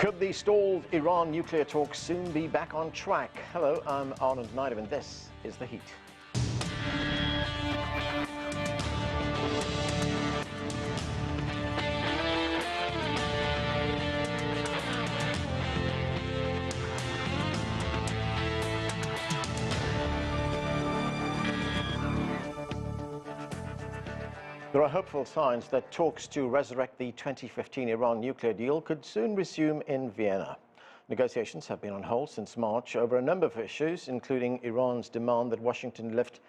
Could the stalled Iran nuclear talks soon be back on track? Hello, I'm Arnold Naidoo, and this is The Heat. There are hopeful signs that talks to resurrect the 2015 Iran nuclear deal could soon resume in Vienna. Negotiations have been on hold since March over a number of issues, including Iran's demand that Washington lift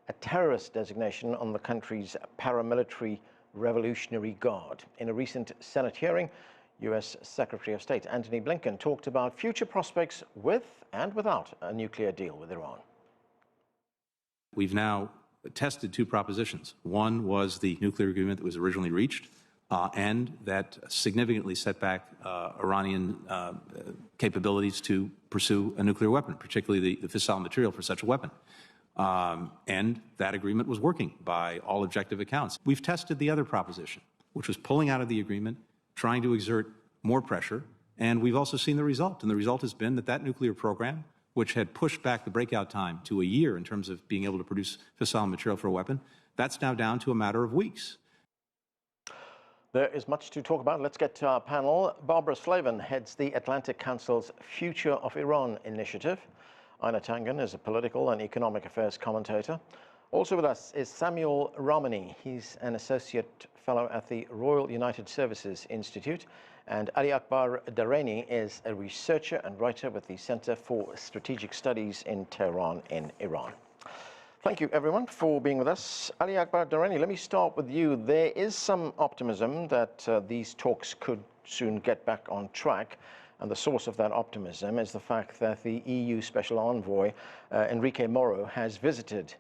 a terrorist designation on the country's paramilitary Revolutionary Guard. In a recent Senate hearing, US Secretary of State Antony Blinken talked about future prospects with and without a nuclear deal with Iran. We've now tested two propositions. One was the nuclear agreement that was originally reached and that significantly set back Iranian capabilities to pursue a nuclear weapon, particularly the fissile material for such a weapon. And that agreement was working by all objective accounts. We've tested the other proposition, which was pulling out of the agreement, trying to exert more pressure, and we've also seen the result. And the result has been that nuclear program, which had pushed back the breakout time to a year in terms of being able to produce fissile material for a weapon, that's now down to a matter of weeks. There is much to talk about. Let's get to our panel. Barbara Slavin heads the Atlantic Council's Future of Iran initiative. Einar Tangen is a political and economic affairs commentator. Also with us is Samuel Ramani. He's an associate fellow at the Royal United Services Institute. And Akbar Dareini is a researcher and writer with the Center for Strategic Studies in Tehran in Iran. Thank you, everyone, for being with us. Akbar Dareini, let me start with you. There is some optimism that these talks could soon get back on track. And the source of that optimism is the fact that the EU Special Envoy, Enrique Moro, has visited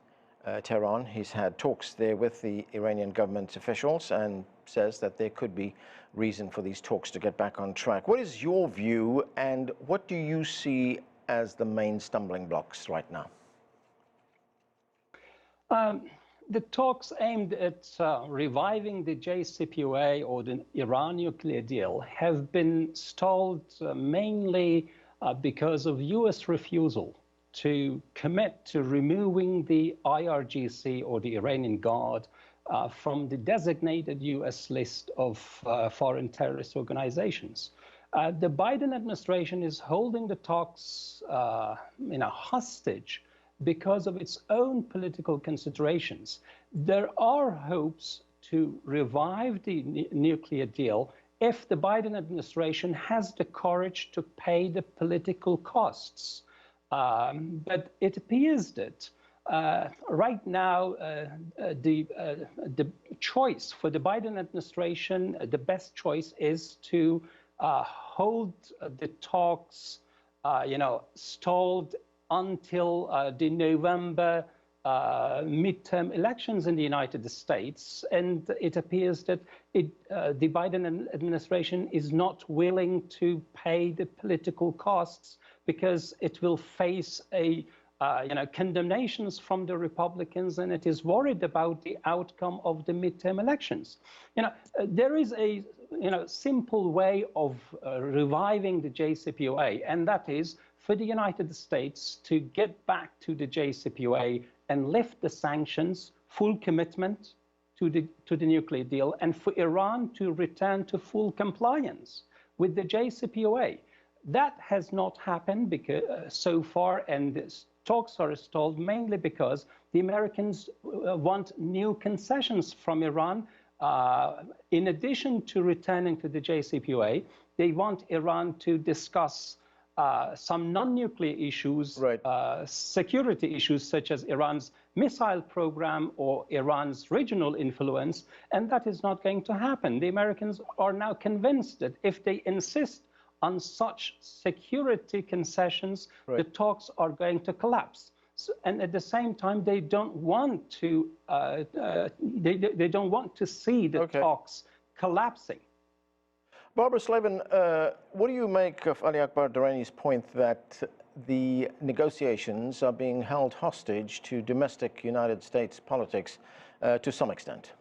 Tehran. He's had talks there with the Iranian government officials and says that there could be reason for these talks to get back on track. What is your view, and what do you see as the main stumbling blocks right now? The talks aimed at reviving the JCPOA or the Iran nuclear deal have been stalled mainly because of US refusal to commit to removing the IRGC or the Iranian Guard from the designated US list of foreign terrorist organizations. The Biden administration is holding the talks hostage because of its own political considerations. There are hopes to revive the nuclear deal if the Biden administration has the courage to pay the political costs. But it appears that right now the choice for the Biden administration, the best choice is to hold the talks, stalled until the November midterm elections in the United States. And it appears that the Biden administration is not willing to pay the political costs because it will face condemnations from the Republicans, and it is worried about the outcome of the midterm elections. There is a simple way of reviving the JCPOA, and that is for the United States to get back to the JCPOA and lift the sanctions, full commitment to the nuclear deal, and for Iran to return to full compliance with the JCPOA. That has not happened so far, and this talks are stalled mainly because the Americans want new concessions from Iran. In addition to returning to the JCPOA, they want Iran to discuss some non-nuclear issues, right. Security issues such as Iran's missile program or Iran's regional influence, and that is not going to happen. The Americans are now convinced that if they insist on such security concessions, right, the talks are going to collapse. So, and at the same time, they don't want to they don't want to see the talks collapsing. Barbara Slavin, what do you make of Akbar Dareini's point that the negotiations are being held hostage to domestic United States politics to some extent?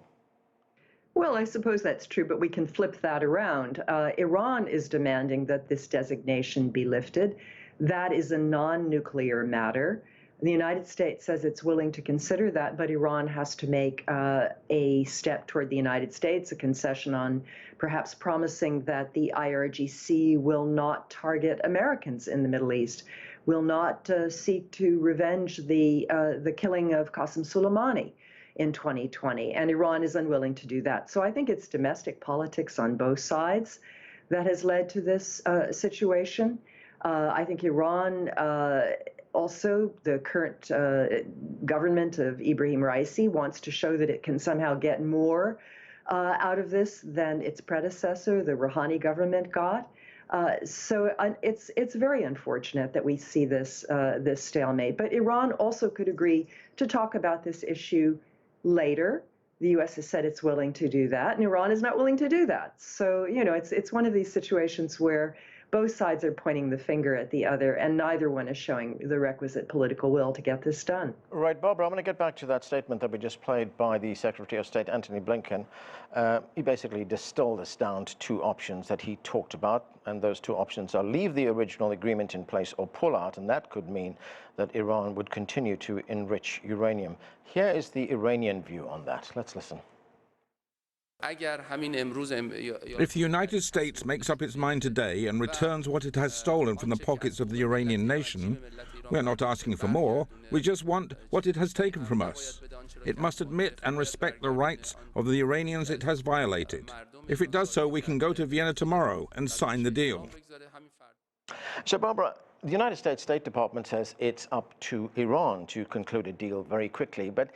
Well, I suppose that's true, but we can flip that around. Iran is demanding that this designation be lifted. That is a non-nuclear matter. The United States says it's willing to consider that, but Iran has to make a step toward the United States, a concession on perhaps promising that the IRGC will not target Americans in the Middle East, will not seek to revenge the killing of Qasem Soleimani in 2020, and Iran is unwilling to do that. So I think it's domestic politics on both sides that has led to this situation. I think Iran, also the current government of Ibrahim Raisi, wants to show that it can somehow get more out of this than its predecessor, the Rouhani government, got. So it's very unfortunate that we see this stalemate. But Iran also could agree to talk about this issue later. The U.S. has said it's willing to do that, and Iran is not willing to do that. So, you know, it's one of these situations where both sides are pointing the finger at the other, and neither one is showing the requisite political will to get this done. Right, Barbara, I'm going to get back to that statement that we just played by the Secretary of State, Antony Blinken. He basically distilled this down to two options that he talked about, and those two options are leave the original agreement in place or pull out, and that could mean that Iran would continue to enrich uranium. Here is the Iranian view on that. Let's listen. If the United States makes up its mind today and returns what it has stolen from the pockets of the Iranian nation, we are not asking for more, we just want what it has taken from us. It must admit and respect the rights of the Iranians it has violated. If it does so, we can go to Vienna tomorrow and sign the deal. So, Barbara, the United States State Department says it's up to Iran to conclude a deal very quickly, but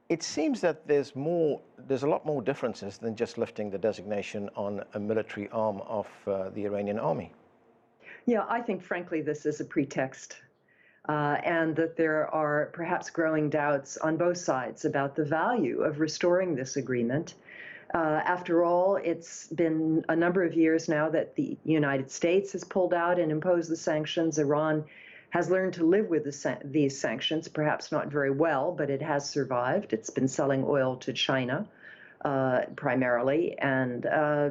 it seems that there's a lot more differences than just lifting the designation on a military arm of the Iranian army. Yeah, I think, frankly, this is a pretext, and that there are perhaps growing doubts on both sides about the value of restoring this agreement. After all, it's been a number of years now that the United States has pulled out and imposed the sanctions. Iran has learned to live with these sanctions, perhaps not very well, but it has survived. It's been selling oil to China primarily, and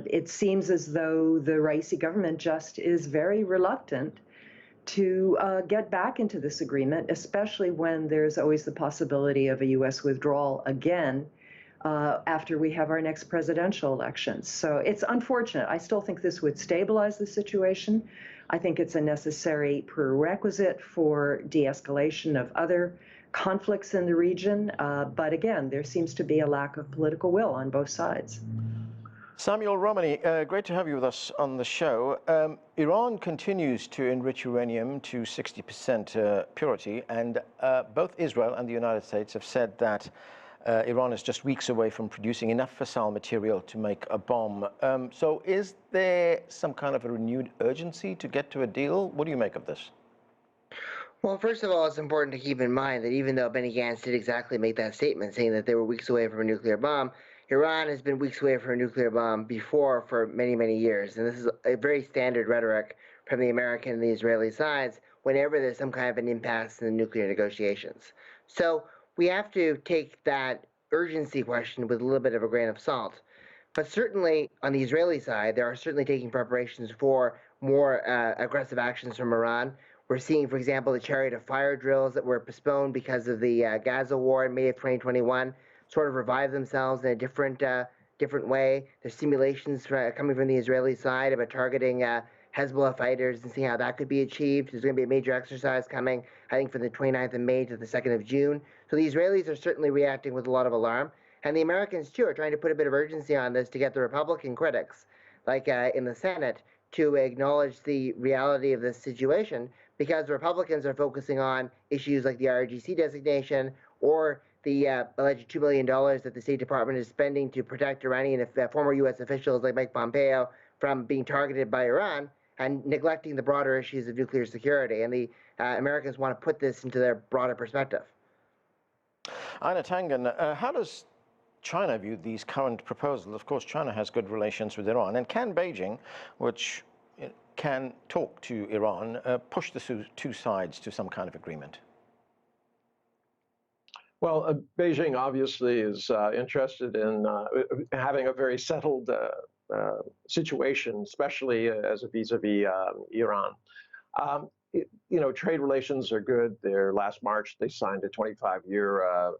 it seems as though the Raisi government just is very reluctant to get back into this agreement, especially when there's always the possibility of a U.S. withdrawal again after we have our next presidential elections. So it's unfortunate. I still think this would stabilize the situation. I think it's a necessary prerequisite for de-escalation of other conflicts in the region. But again, there seems to be a lack of political will on both sides. Samuel Ramani, great to have you with us on the show. Iran continues to enrich uranium to 60% purity, and both Israel and the United States have said that Iran is just weeks away from producing enough fissile material to make a bomb. So is there some kind of a renewed urgency to get to a deal? What do you make of this? Well, first of all, it's important to keep in mind that even though Benny Gantz did exactly make that statement, saying that they were weeks away from a nuclear bomb, Iran has been weeks away from a nuclear bomb before for many, many years. And this is a very standard rhetoric from the American and the Israeli sides whenever there's some kind of an impasse in the nuclear negotiations. So we have to take that urgency question with a little bit of a grain of salt. But certainly on the Israeli side, they are certainly taking preparations for more aggressive actions from Iran. We're seeing, for example, the Chariot of Fire drills that were postponed because of the Gaza war in May of 2021 sort of revive themselves in a different way. There's simulations coming from the Israeli side about targeting Hezbollah fighters and seeing how that could be achieved. There's going to be a major exercise coming, I think, from the 29th of May to the 2nd of June. So the Israelis are certainly reacting with a lot of alarm. And the Americans, too, are trying to put a bit of urgency on this to get the Republican critics, like in the Senate, to acknowledge the reality of this situation, because the Republicans are focusing on issues like the IRGC designation or the alleged $2 billion that the State Department is spending to protect Iranian former U.S. officials like Mike Pompeo from being targeted by Iran, and neglecting the broader issues of nuclear security. And the Americans want to put this into their broader perspective. Einar Tangen, how does China view these current proposals? Of course, China has good relations with Iran. And can Beijing, which can talk to Iran, push the two sides to some kind of agreement? Well, Beijing obviously is interested in having a very settled situation, especially as a vis-a-vis Iran. Trade relations are good. Last March, they signed a 25-year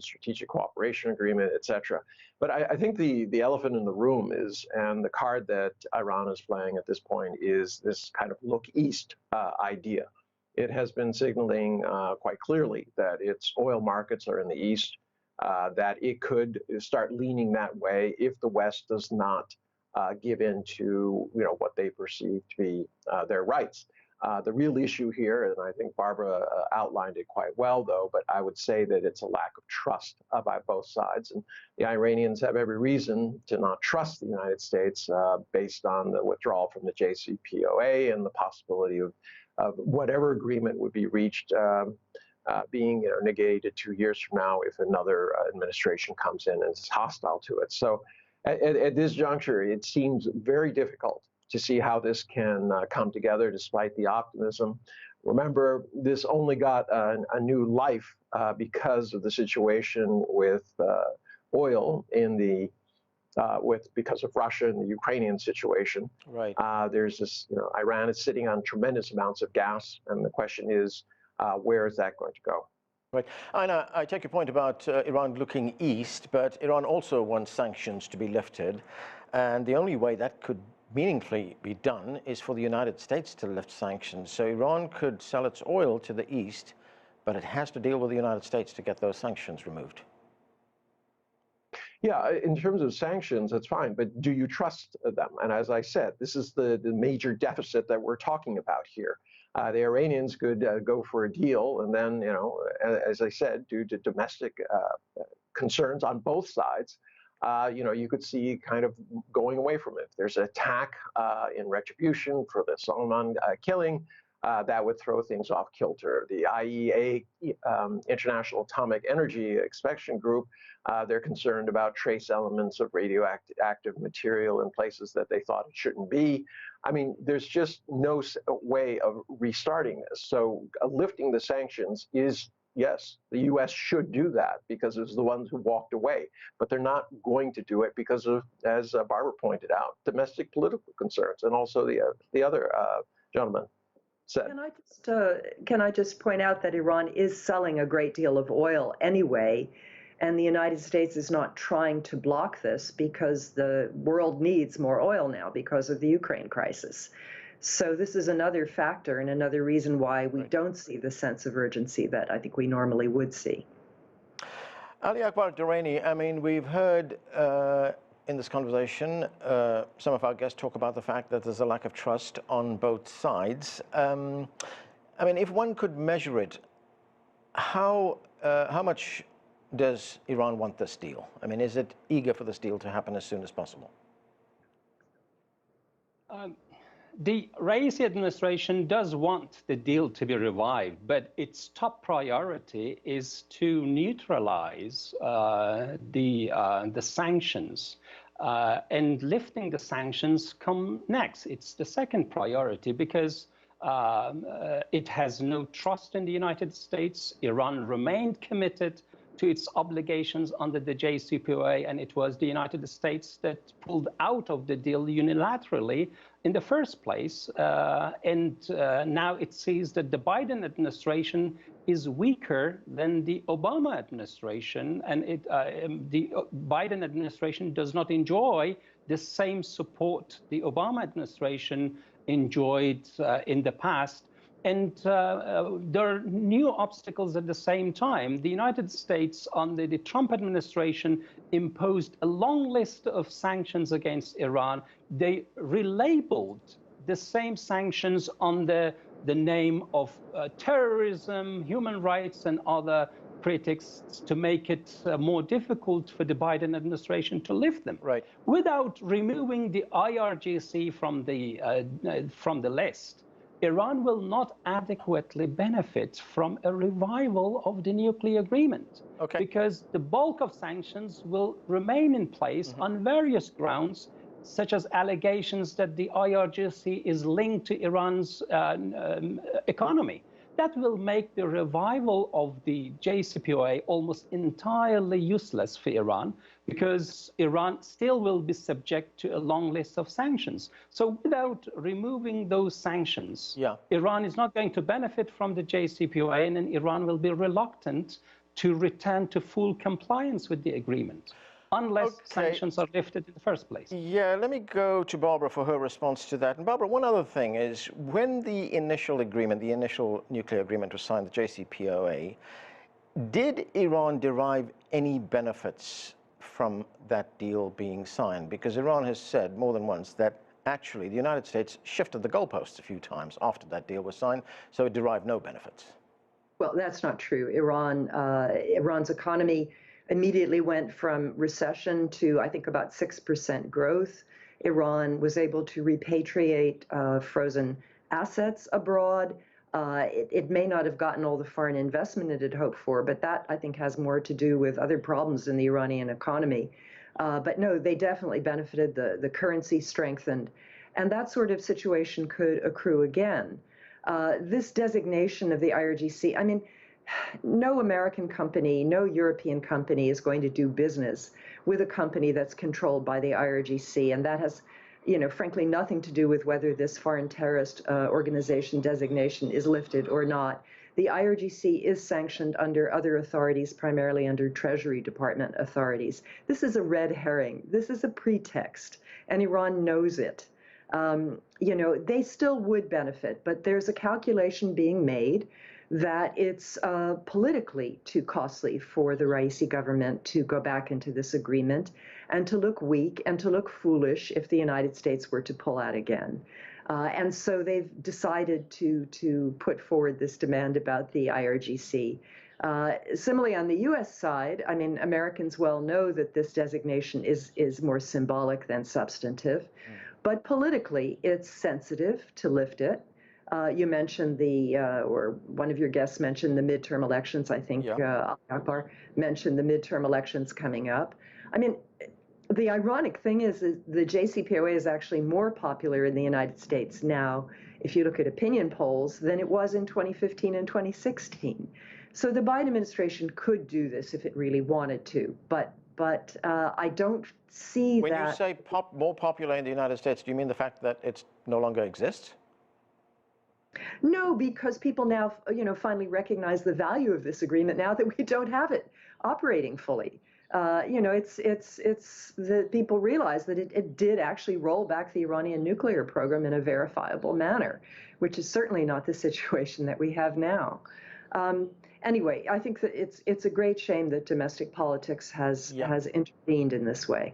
strategic cooperation agreement, et cetera. But I think the elephant in the room is, and the card that Iran is playing at this point, is this kind of look east idea. It has been signaling quite clearly that its oil markets are in the east, that it could start leaning that way if the West does not give in to what they perceive to be their rights. The real issue here, and I think Barbara outlined it quite well, though, but I would say that it's a lack of trust by both sides. And the Iranians have every reason to not trust the United States based on the withdrawal from the JCPOA and the possibility of whatever agreement would be reached being negated 2 years from now if another administration comes in and is hostile to it. So at this juncture, it seems very difficult to see how this can come together despite the optimism. Remember, this only got a new life because of the situation with oil in the because of Russia and the Ukrainian situation. Right. There's this, Iran is sitting on tremendous amounts of gas, and the question is, where is that going to go? Right. Einar, I take your point about Iran looking east, but Iran also wants sanctions to be lifted, and the only way that could meaningfully be done is for the United States to lift sanctions. So Iran could sell its oil to the east, but it has to deal with the United States to get those sanctions removed. Yeah, in terms of sanctions, that's fine, but do you trust them? And as I said, this is the major deficit that we're talking about here. The Iranians could go for a deal, and then, as I said, due to domestic concerns on both sides, you could see kind of going away from it. If there's an attack in retribution for the Slavin killing, that would throw things off kilter. The IEA, International Atomic Energy Inspection Group, they're concerned about trace elements of radioactive material in places that they thought it shouldn't be. I mean, there's just no way of restarting this. So lifting the sanctions is, yes, the U.S. should do that because it's the ones who walked away. But they're not going to do it because of, as Barbara pointed out, domestic political concerns, and also the other gentleman said. Can I just point out that Iran is selling a great deal of oil anyway, and the United States is not trying to block this because the world needs more oil now because of the Ukraine crisis. So this is another factor and another reason why we don't see the sense of urgency that I think we normally would see. Ali Akbar Dareini, I mean, we've heard in this conversation some of our guests talk about the fact that there's a lack of trust on both sides. I mean, if one could measure it, how much does Iran want this deal? I mean, is it eager for this deal to happen as soon as possible? The Raisi administration does want the deal to be revived, but its top priority is to neutralize the sanctions. And lifting the sanctions come next. It's the second priority because it has no trust in the United States. Iran remained committed to its obligations under the JCPOA, and it was the United States that pulled out of the deal unilaterally in the first place. And now it sees that the Biden administration is weaker than the Obama administration, and the Biden administration does not enjoy the same support the Obama administration enjoyed in the past. And there are new obstacles at the same time. The United States, under the Trump administration, imposed a long list of sanctions against Iran. They relabeled the same sanctions under the name of terrorism, human rights, and other pretexts to make it more difficult for the Biden administration to lift them. Right. Without removing the IRGC from the list, Iran will not adequately benefit from a revival of the nuclear agreement. Okay. Because the bulk of sanctions will remain in place on various grounds, such as allegations that the IRGC is linked to Iran's economy. that will make the revival of the JCPOA almost entirely useless for Iran, because Iran still will be subject to a long list of sanctions. So without removing those sanctions, Iran is not going to benefit from the JCPOA, and then Iran will be reluctant to return to full compliance with the agreement, unless sanctions are lifted in the first place. Yeah, let me go to Barbara for her response to that. And Barbara, one other thing is, when the initial agreement, the initial nuclear agreement was signed, the JCPOA, did Iran derive any benefits from that deal being signed? Because Iran has said more than once that actually the United States shifted the goalposts a few times after that deal was signed, so it derived no benefits. Well, that's not true. Iran's economy immediately went from recession to, I think, about 6% growth. Iran was able to repatriate frozen assets abroad. It may not have gotten all the foreign investment it had hoped for, but that, I think, has more to do with other problems in the Iranian economy. But no, they definitely benefited. The currency strengthened. And that sort of situation could accrue again. This designation of the IRGC, I mean, no American company, no European company is going to do business with a company that's controlled by the IRGC. And that has, frankly, nothing to do with whether this foreign terrorist organization designation is lifted or not. The IRGC is sanctioned under other authorities, primarily under Treasury Department authorities. This is a red herring. This is a pretext, and Iran knows it. They still would benefit, but there's a calculation being made that it's politically too costly for the Raisi government to go back into this agreement and to look weak and to look foolish if the United States were to pull out again. And so they've decided to put forward this demand about the IRGC. Similarly, on the U.S. side, I mean, Americans well know that this designation is more symbolic than substantive. But politically, it's sensitive to lift it. You mentioned or one of your guests mentioned the midterm elections. I think Akbar mentioned the midterm elections coming up. I mean, the ironic thing is the JCPOA is actually more popular in the United States now, if you look at opinion polls, than it was in 2015 and 2016. So the Biden administration could do this if it really wanted to, but I don't see that. When you say more popular in the United States, do you mean the fact that it no longer exists? No, because people now, finally recognize the value of this agreement now that we don't have it operating fully. It's the people realize that it did actually roll back the Iranian nuclear program in a verifiable manner, which is certainly not the situation that we have now. Anyway, I think that it's a great shame that domestic politics has intervened in this way.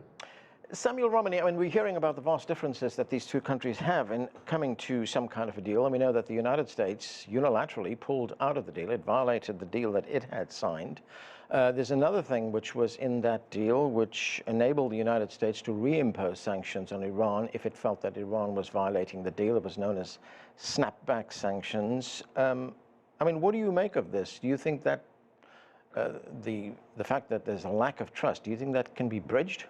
Samuel Ramani, I mean, we're hearing about the vast differences that these two countries have in coming to some kind of a deal. And we know that the United States unilaterally pulled out of the deal. It violated the deal that it had signed. There's another thing which was in that deal which enabled the United States to reimpose sanctions on Iran if it felt that Iran was violating the deal. It was known as snapback sanctions. I mean, what do you make of this? Do you think that the fact that there's a lack of trust, do you think that can be bridged?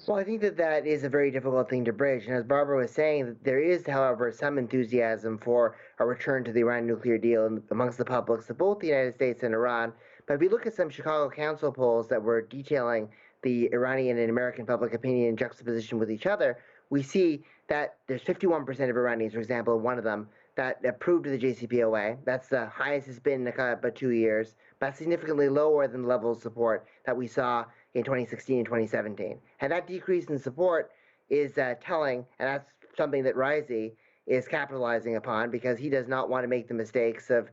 Well, I think that is a very difficult thing to bridge. And as Barbara was saying, there is, however, some enthusiasm for a return to the Iran nuclear deal amongst the publics of both the United States and Iran. But if we look at some Chicago Council polls that were detailing the Iranian and American public opinion in juxtaposition with each other, we see that there's 51% of Iranians, for example, one of them, that approved of the JCPOA. That's the highest it's been in about 2 years, but significantly lower than the level of support that we saw in 2016 and 2017. And that decrease in support is telling, and that's something that Raisi is capitalizing upon, because he does not want to make the mistakes of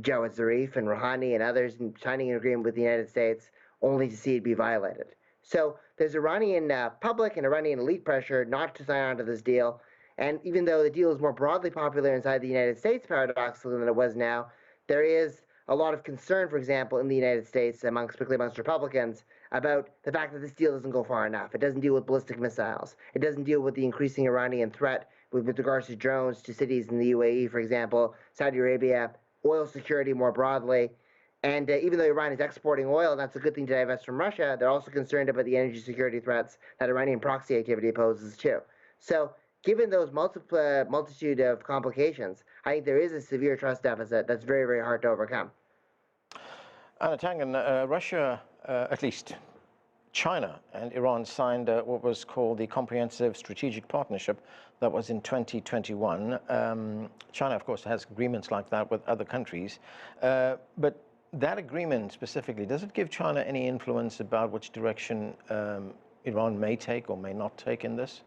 Jawad Zarif and Rouhani and others in signing an agreement with the United States only to see it be violated. So there's Iranian public and Iranian elite pressure not to sign on to this deal. And even though the deal is more broadly popular inside the United States, paradoxically, than it was now, there is a lot of concern, for example, in the United States, particularly amongst Republicans, about the fact that this deal doesn't go far enough. It doesn't deal with ballistic missiles. It doesn't deal with the increasing Iranian threat with regards to drones to cities in the UAE, for example, Saudi Arabia, oil security more broadly. And even though Iran is exporting oil, and that's a good thing to divest from Russia, they're also concerned about the energy security threats that Iranian proxy activity poses too. So given those multitude of complications, I think there is a severe trust deficit that's very, very hard to overcome. Einar Tangen, Russia, at least China and Iran signed what was called the Comprehensive Strategic Partnership. That was in 2021. China, of course, has agreements like that with other countries. But that agreement specifically, does it give China any influence about which direction Iran may take or may not take in this?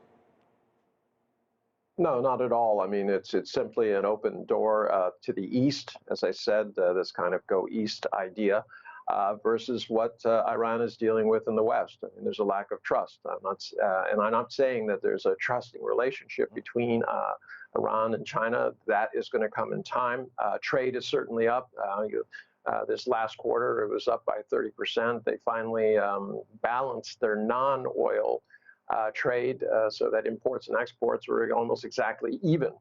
No, not at all. I mean, it's simply an open door to the east, as I said, this kind of go east idea. Versus what Iran is dealing with in the West. I mean, there's a lack of trust. And I'm not saying that there's a trusting relationship between Iran and China. That is going to come in time. Trade is certainly up. This last quarter, it was up by 30%. They finally balanced their non-oil trade so that imports and exports were almost exactly even.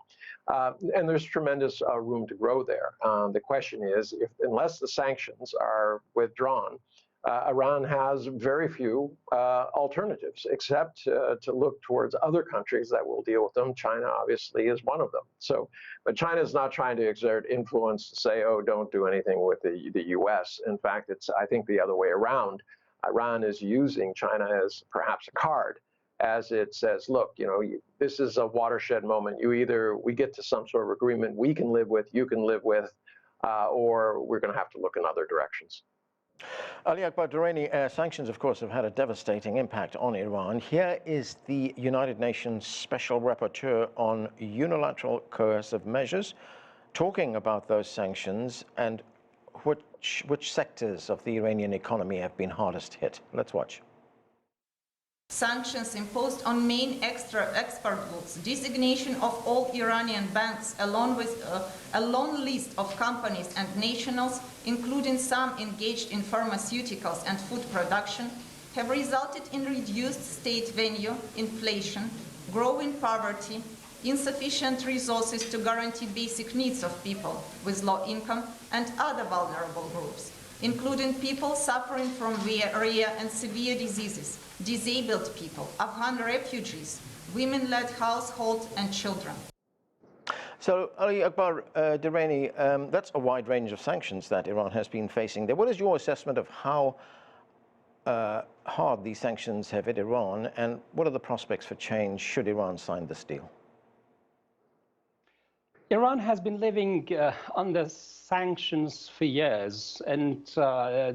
And there's tremendous room to grow there. The question is, unless the sanctions are withdrawn, Iran has very few alternatives except to look towards other countries that will deal with them. China obviously is one of them. So, but China is not trying to exert influence to say, oh, don't do anything with the US. In fact, it's, I think, the other way around. Iran is using China as perhaps a card, as it says, look, you know, this is a watershed moment. We get to some sort of agreement we can live with, you can live with, or we're going to have to look in other directions. Ali Akbar Dareini, sanctions, of course, have had a devastating impact on Iran. Here is the United Nations Special Rapporteur on Unilateral Coercive Measures talking about those sanctions and which sectors of the Iranian economy have been hardest hit. Let's watch. Sanctions imposed on main export goods, designation of all Iranian banks, along with a long list of companies and nationals, including some engaged in pharmaceuticals and food production, have resulted in reduced state revenue, inflation, growing poverty, insufficient resources to guarantee basic needs of people with low income and other vulnerable groups, including people suffering from rare and severe diseases, disabled people, Afghan refugees, women-led households, and children. So, Ali Akbar Dareini, that's a wide range of sanctions that Iran has been facing there. What is your assessment of how hard these sanctions have hit Iran, and what are the prospects for change should Iran sign this deal? Iran has been living under sanctions for years, and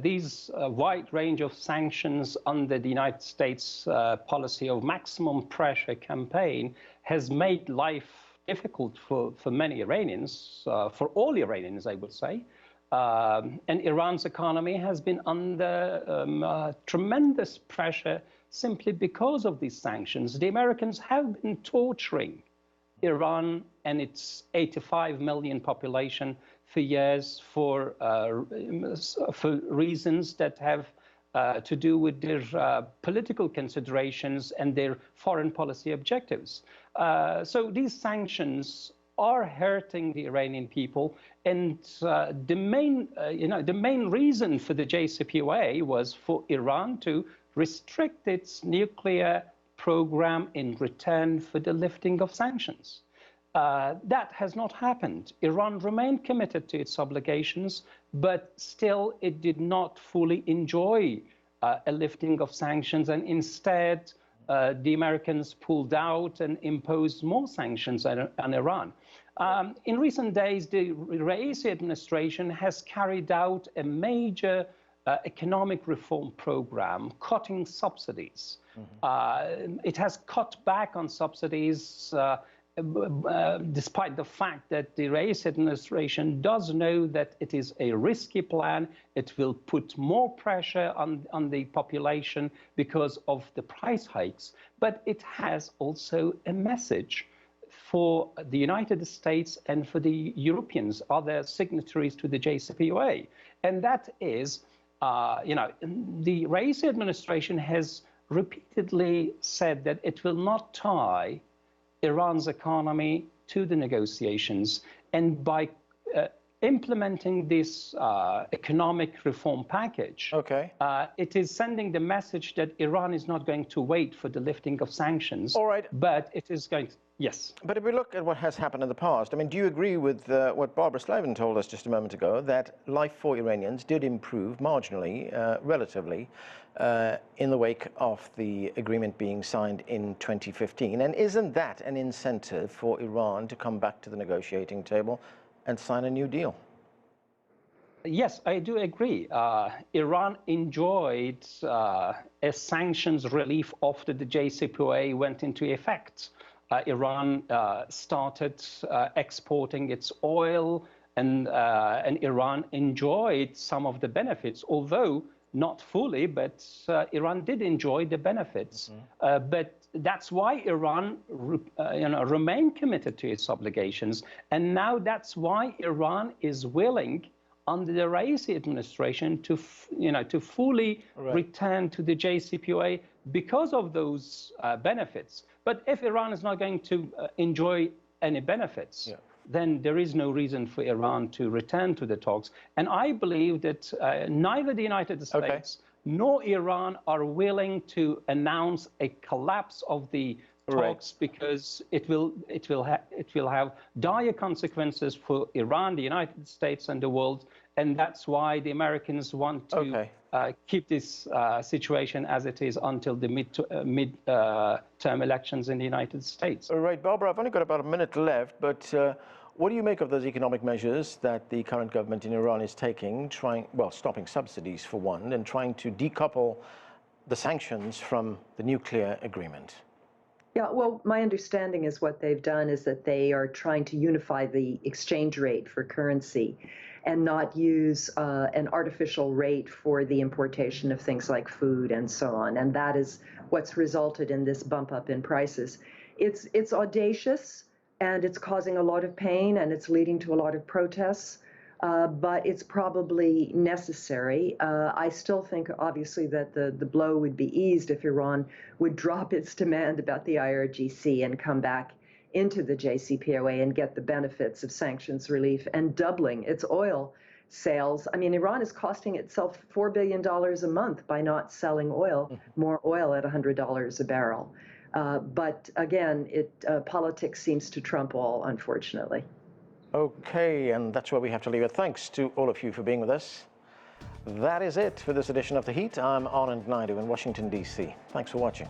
these wide range of sanctions under the United States policy of maximum pressure campaign has made life difficult for many Iranians, for all Iranians, I would say. And Iran's economy has been under tremendous pressure simply because of these sanctions. The Americans have been torturing Iran and its 85 million population for years for reasons that have to do with their political considerations and their foreign policy objectives. So these sanctions are hurting the Iranian people, and the main reason for the JCPOA was for Iran to restrict its nuclear program in return for the lifting of sanctions. That has not happened. Iran remained committed to its obligations, but still it did not fully enjoy a lifting of sanctions, and instead the Americans pulled out and imposed more sanctions on Iran. In recent days, the Raisi administration has carried out a major economic reform program, cutting subsidies. It has cut back on subsidies despite the fact that the Raisi administration does know that it is a risky plan. It will put more pressure on the population because of the price hikes. But it has also a message for the United States and for the Europeans, other signatories to the JCPOA. And that is, the Raisi administration has repeatedly said that it will not tie Iran's economy to the negotiations. And by implementing this economic reform package, it is sending the message that Iran is not going to wait for the lifting of sanctions, but it is going to, yes. But if we look at what has happened in the past, I mean, do you agree with what Barbara Slavin told us just a moment ago, that life for Iranians did improve marginally, relatively, in the wake of the agreement being signed in 2015? And isn't that an incentive for Iran to come back to the negotiating table and sign a new deal? Yes, I do agree. Iran enjoyed a sanctions relief after the JCPOA went into effect. Iran started exporting its oil, and Iran enjoyed some of the benefits, although not fully, but Iran did enjoy the benefits. But that's why Iran remained committed to its obligations. And now that's why Iran is willing, under the Raisi administration, to fully return to the JCPOA because of those benefits. But if Iran is not going to enjoy any benefits, then there is no reason for Iran to return to the talks. And I believe that neither the United States nor Iran are willing to announce a collapse of the talks, because it will have dire consequences for Iran, the United States, and the world. And that's why the Americans want to keep this situation as it is until the mid-term elections in the United States. All right, Barbara, I've only got about a minute left, but what do you make of those economic measures that the current government in Iran is taking, stopping subsidies for one, and trying to decouple the sanctions from the nuclear agreement? Yeah, well, my understanding is what they've done is that they are trying to unify the exchange rate for currency and not use an artificial rate for the importation of things like food and so on. And that is what's resulted in this bump up in prices. It's audacious, and it's causing a lot of pain, and it's leading to a lot of protests, but it's probably necessary. I still think, obviously, that the blow would be eased if Iran would drop its demand about the IRGC and come back into the JCPOA and get the benefits of sanctions relief and doubling its oil sales. I mean, Iran is costing itself $4 billion a month by not selling oil, more oil at $100 a barrel. But again, politics seems to trump all, unfortunately. Okay, and that's where we have to leave it. Thanks to all of you for being with us. That is it for this edition of The Heat. I'm Anand Naidu in Washington, D.C. Thanks for watching.